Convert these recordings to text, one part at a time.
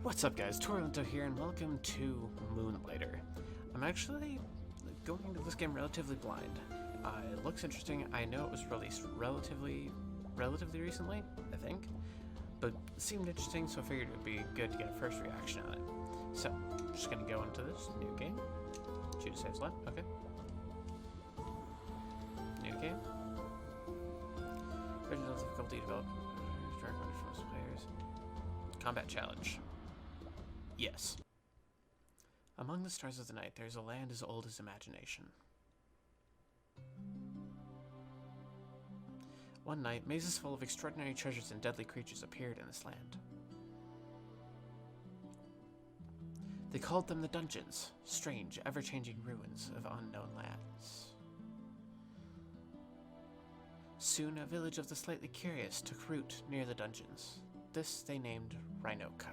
What's up guys, Torolinto here and welcome to Moonlighter. I'm actually going into this game relatively blind. It looks interesting. I know it was released relatively recently, I think, but it seemed interesting, so I figured it would be good to get a first reaction on it. So, I'm just going to go into this new game. Choose saves left, okay. New game. Original difficulty developed. Direct money for most players. Combat challenge. Yes. Among the stars of the night, there is a land as old as imagination. One night, mazes full of extraordinary treasures and deadly creatures appeared in this land. They called them the dungeons, strange, ever-changing ruins of unknown lands. Soon, a village of the slightly curious took root near the dungeons. This they named Rhinoka.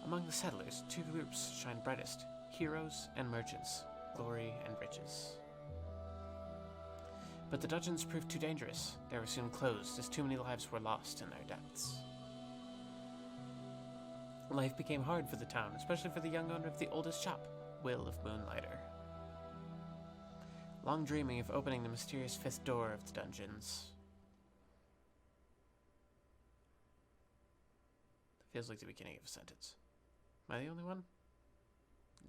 Among the settlers, two groups shine brightest, heroes and merchants, glory and riches. But the dungeons proved too dangerous. They were soon closed, as too many lives were lost in their depths. Life became hard for the town, especially for the young owner of the oldest shop, Will of Moonlighter. Long dreaming of opening the mysterious fifth door of the dungeons. That feels like the beginning of a sentence. Am I the only one?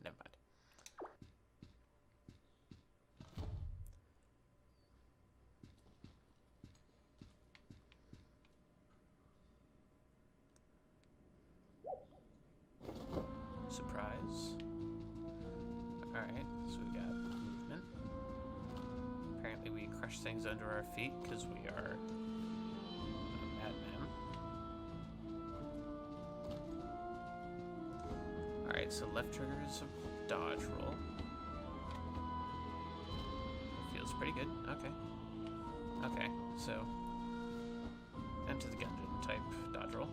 Never mind. Surprise. Alright, so we got movement. Apparently we crush things under our feet because we are a madman. Alright, so left trigger is a dodge roll. Feels pretty good. Okay. Okay, so enter the gungeon type dodge roll.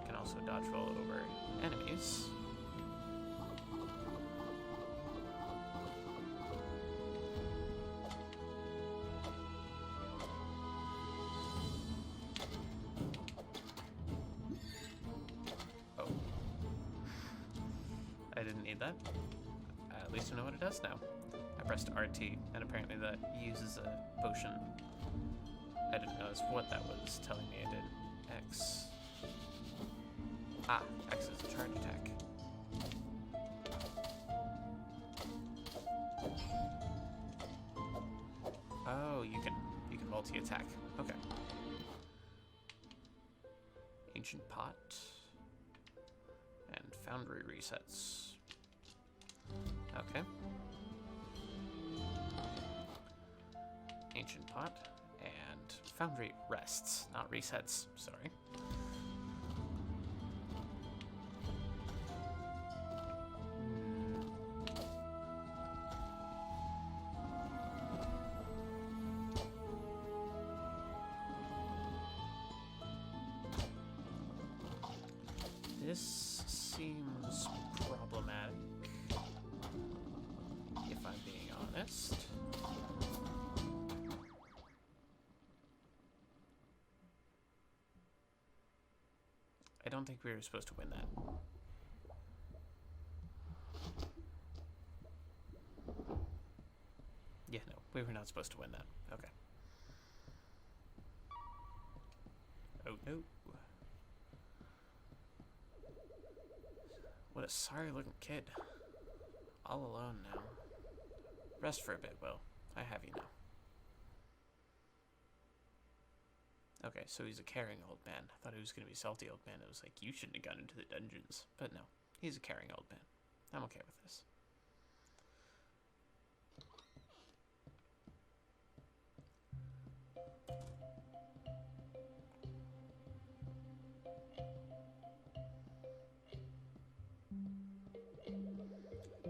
Can also dodge roll over enemies. Oh. I didn't need that. At least I know what it does now. I pressed RT, and apparently that uses a potion. I didn't notice what that was telling me it did. X. Ah, X is a charge attack. Oh, you can multi-attack. Okay. Ancient pot and foundry resets. Okay. Ancient pot and foundry rests, not resets. Sorry. This seems problematic, if I'm being honest. I don't think we were supposed to win that. Yeah, no, we were not supposed to win that. Okay. Oh no. What a sorry-looking kid. All alone now. Rest for a bit, Will. I have you now. Okay, so he's a caring old man. I thought he was going to be a salty old man. It was like, you shouldn't have gone into the dungeons. But no, he's a caring old man. I'm okay with this.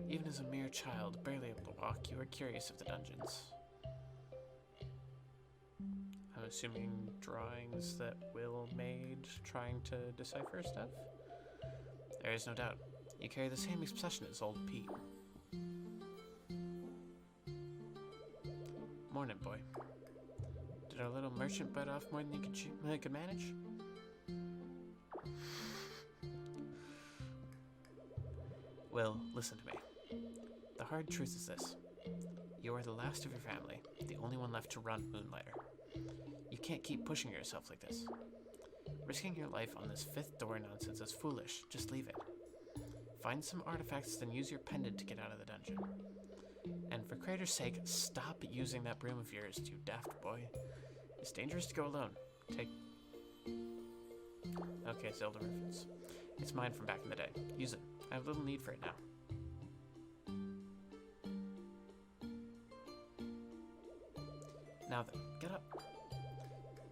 Even as a mere child, barely able to walk, you are curious of the dungeons. I'm assuming drawings that Will made trying to decipher stuff? There is no doubt. You carry the same obsession as old Pete. Morning, boy. Did our little merchant bite off more than you could manage? Will, listen to me. The hard truth is this. You are the last of your family, the only one left to run Moonlighter. You can't keep pushing yourself like this. Risking your life on this fifth door nonsense is foolish. Just leave it. Find some artifacts, then use your pendant to get out of the dungeon. And for Crater's sake, stop using that broom of yours, you daft boy. It's dangerous to go alone. Take... Okay, Zelda reference. It's mine from back in the day. Use it. I have little need for it now. Now then, get up.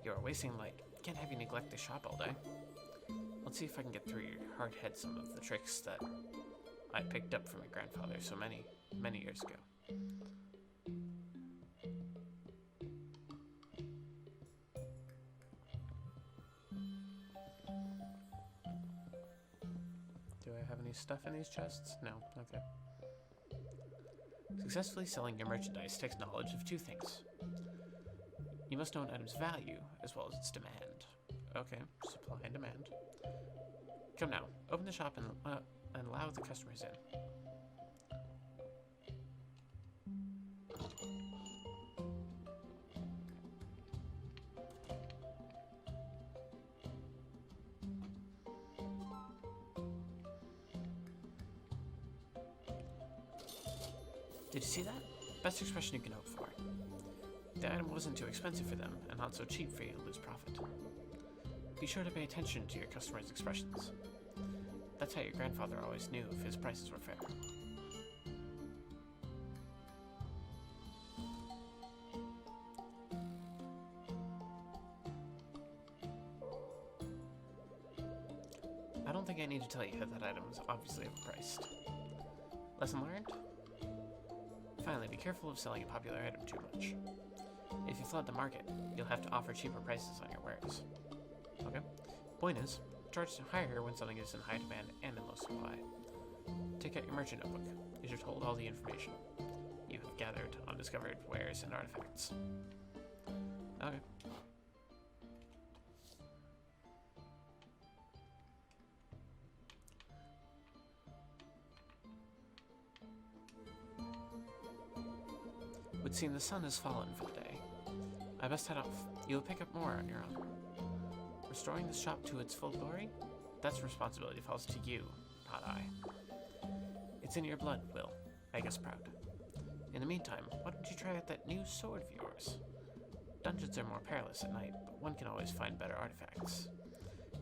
You are wasting light. Can't have you neglect the shop all day. Let's see if I can get through your hard head some of the tricks that I picked up from your grandfather so many years ago. Do I have any stuff in these chests? No. Okay. Successfully selling your merchandise takes knowledge of two things. You must know an item's value, as well as its demand. Okay, supply and demand. Come now, open the shop and allow the customers in. Did you see that? Best expression you can hope for. The item wasn't too expensive for them, and not so cheap for you to lose profit. Be sure to pay attention to your customers' expressions. That's how your grandfather always knew if his prices were fair. I don't think I need to tell you that item is obviously overpriced. Lesson learned? Finally, be careful of selling a popular item too much. If you flood the market, you'll have to offer cheaper prices on your wares. Okay? Point is, charge higher when something is in high demand and in low supply. Take out your merchant notebook. You should hold all the information you have gathered on discovered wares and artifacts. Okay. Would seem the sun has fallen for the day. I best head off. You'll pick up more on your own. Restoring the shop to its full glory? That's responsibility falls to you, not I. It's in your blood, Will. Make us proud. In the meantime, why don't you try out that new sword of yours? Dungeons are more perilous at night, but one can always find better artifacts.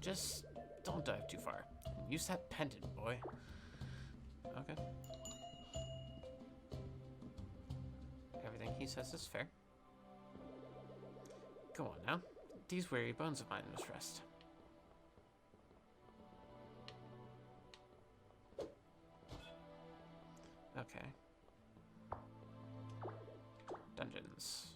Just don't dive too far. Use that pendant, boy. Okay. Everything he says is fair. Go on now. These weary bones of mine must rest. Okay. Dungeons.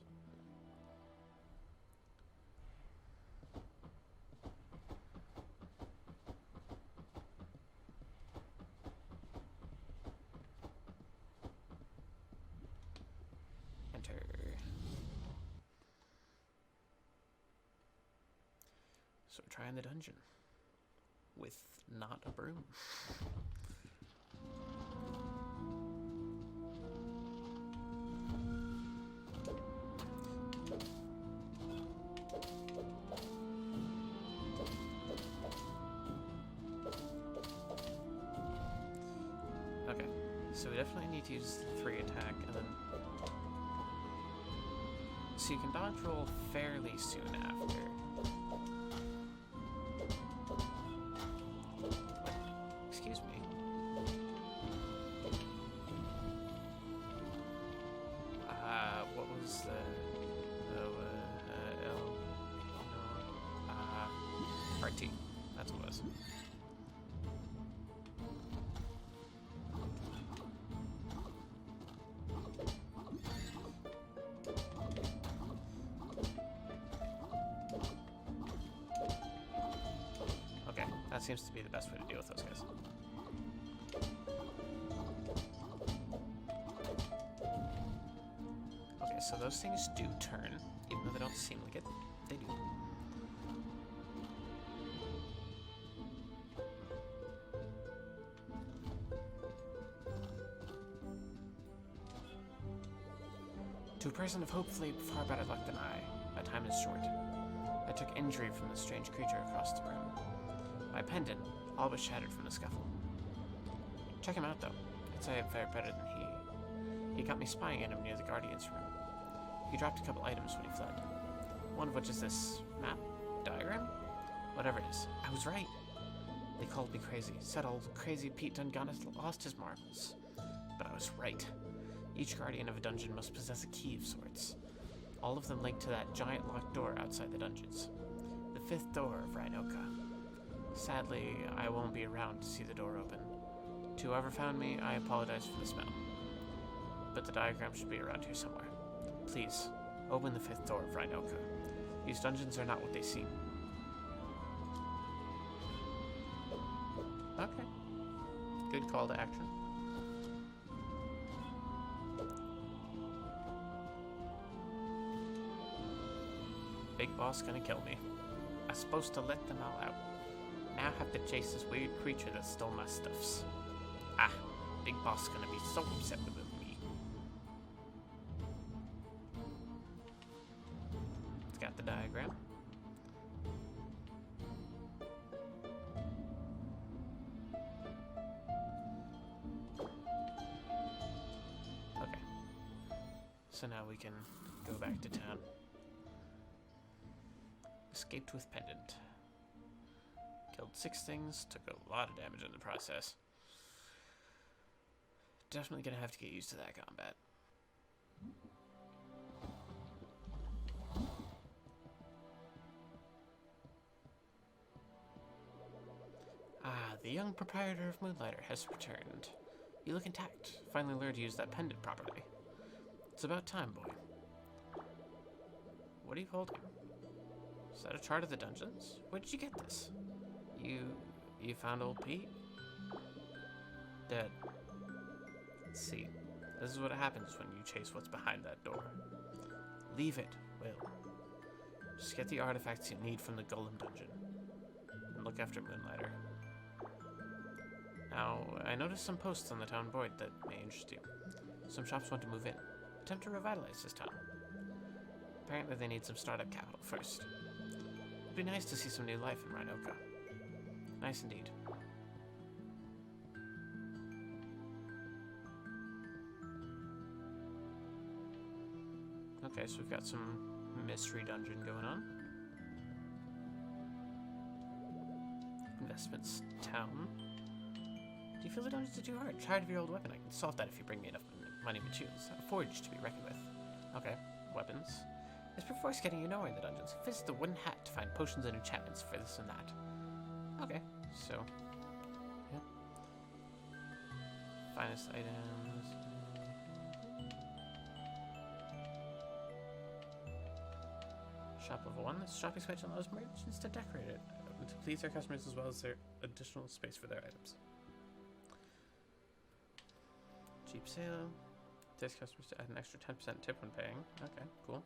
Enter. So we're trying the dungeon with not a broom. Okay, so we definitely need to use the 3 attack and then... So you can dodge roll fairly soon after. Excuse me. What was the... Part T. That's what it was. Okay, that seems to be the best way to deal with those guys. Okay, so those things do turn, even though they don't seem like it. They do. To a person of hopefully far better luck than I, my time is short. I took injury from the strange creature across the room. My pendant, all but shattered from the scuffle. Check him out, though. I'd say I fared better than he. He got me spying at him near the Guardian's room. He dropped a couple items when he fled. One of which is this map? Diagram? Whatever it is. I was right. They called me crazy. Said old crazy Pete Dungan has lost his marbles. But I was right. Each guardian of a dungeon must possess a key of sorts. All of them linked to that giant locked door outside the dungeons. The 5th door of Rhinoka. Sadly, I won't be around to see the door open. To whoever found me, I apologize for the smell. But the diagram should be around here somewhere. Please, open the 5th door of Rhinoka. These dungeons are not what they seem. Okay. Good call to action. Big boss gonna kill me. I'm supposed to let them all out. Now I have to chase this weird creature that stole my stuffs. Ah, Big boss gonna be so upset with me. It's got the diagram. Okay. So now we can go back to town. Escaped with pendant. Killed 6 things, took a lot of damage in the process. Definitely gonna have to get used to that combat. Ah, the young proprietor of Moonlighter has returned. You look intact. Finally learned to use that pendant properly. It's about time, boy. What are you holding? Is that a chart of the dungeons? Where did you get this? You found old Pete? Dead. See, this is what happens when you chase what's behind that door. Leave it, Will. Just get the artifacts you need from the Golem Dungeon. And look after Moonlighter. Now, I noticed some posts on the town board that may interest you. Some shops want to move in. Attempt to revitalize this town. Apparently they need some startup capital first. It'd be nice to see some new life in Rhinoka. Nice indeed. Okay, so we've got some mystery dungeon going on. Investments town. Do you feel the dungeons are too hard? Tired of your old weapon? I can solve that if you bring me enough money materials. A forge to be reckoned with. Okay, weapons. It's before getting you nowhere in the dungeons. Visit the Wooden Hat to find potions and enchantments for this and that. Okay, so yeah. Finest items. Shop level 1. This shop expansion allows merchants to decorate it to please their customers as well as their additional space for their items. Cheap sale. Takes customers to add an extra 10% tip when paying. Okay, cool.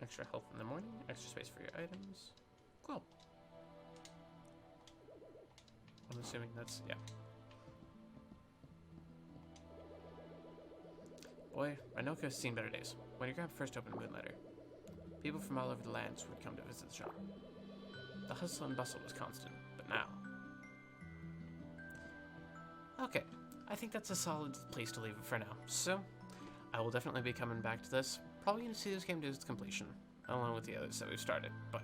Extra health in the morning. Extra space for your items. Cool. I'm assuming that's, yeah. Boy, Rhinoka has seen better days. When your grandpa first opened Moonlighter, people from all over the lands would come to visit the shop. The hustle and bustle was constant, but now... Okay, I think that's a solid place to leave it for now. So, I will definitely be coming back to this. Probably going to see this game to its completion, along with the others that we've started, but...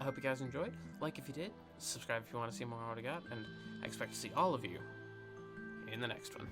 I hope you guys enjoyed. Like if you did, subscribe if you want to see more of what I got, and I expect to see all of you in the next one.